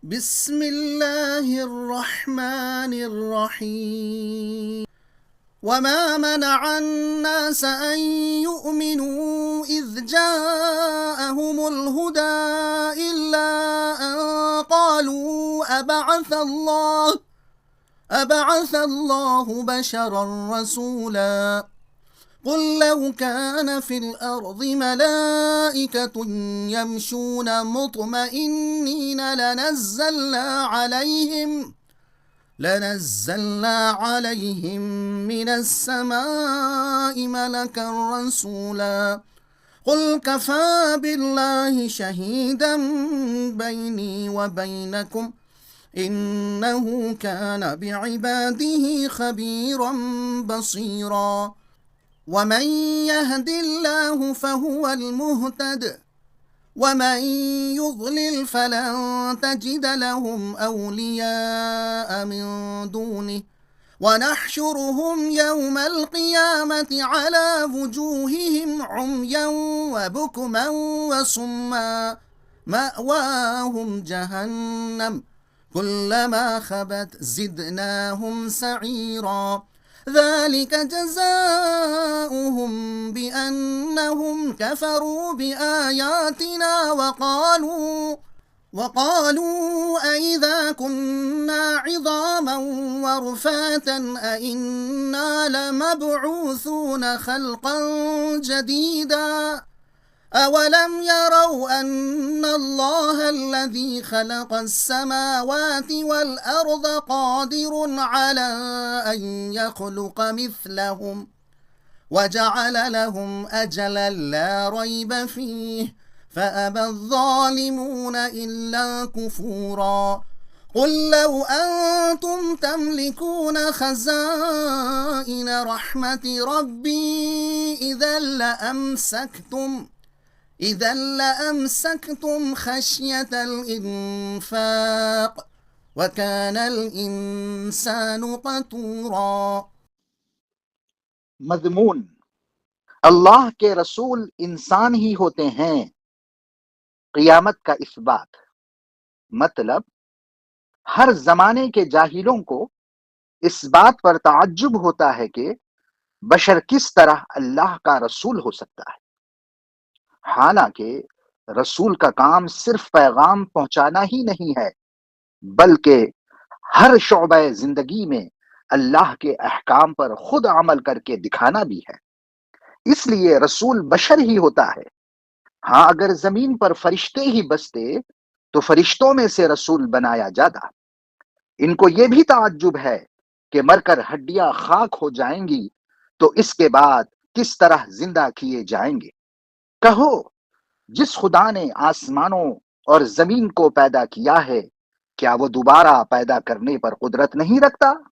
بسم الله الرحمن الرحيم. وما منع الناس أن يؤمنوا إذ جاءهم الهدى إلا أن قالوا أبعث الله بشرا رسولا. قل لو كان في الأرض ملائكة يمشون مطمئنين لنزلنا عليهم من السماء ملكا رسولا. قل كفى بالله شهيدا بيني وبينكم إنه كان بعباده خبيرا بصيرا. ومن يهد الله فهو المهتد ومن يضلل فلن تجد لهم أولياء من دونه ونحشرهم يوم القيامة على وجوههم عميا وبكما وصما مأواهم جهنم كلما خبت زدناهم سعيرا. ذلك جزاؤهم بأنهم كفروا بآياتنا وقالوا أئذا كنا عظاما ورفاتا أئنا لمبعوثون خلقا جديدا. أولم يروا أن الله الذي خلق السماوات والأرض قادر على أن يخلق مثلهم وجعل لهم أجلا لا ريب فيه فأبى الظالمون إلا كفورا. قل لو أنتم تملكون خزائن رحمة ربي إذا لأمسكتم خشية الإنفاق وكان الإنسان قتورا. मजमून अल्लाह के रसूल इंसान ही होते हैं। क़ियामत का इस्बात मतलब हर जमाने के जाहिलों को इस बात पर ताज्जुब होता है कि बशर किस तरह अल्लाह का रसूल हो सकता है। हालांकि रसूल का काम सिर्फ पैगाम पहुंचाना ही नहीं है, बल्कि हर शोबे जिंदगी में अल्लाह के अहकाम पर खुद अमल करके दिखाना भी है। इसलिए रसूल बशर ही होता है। हाँ, अगर जमीन पर फरिश्ते ही बसते तो फरिश्तों में से रसूल बनाया जाता। इनको यह भी ताज्जुब है कि मरकर हड्डियां खाक हो जाएंगी तो इसके बाद किस तरह जिंदा किए जाएंगे। कहो, जिस खुदा ने आसमानों और जमीन को पैदा किया है, क्या वो दोबारा पैदा करने पर कुदरत नहीं रखता?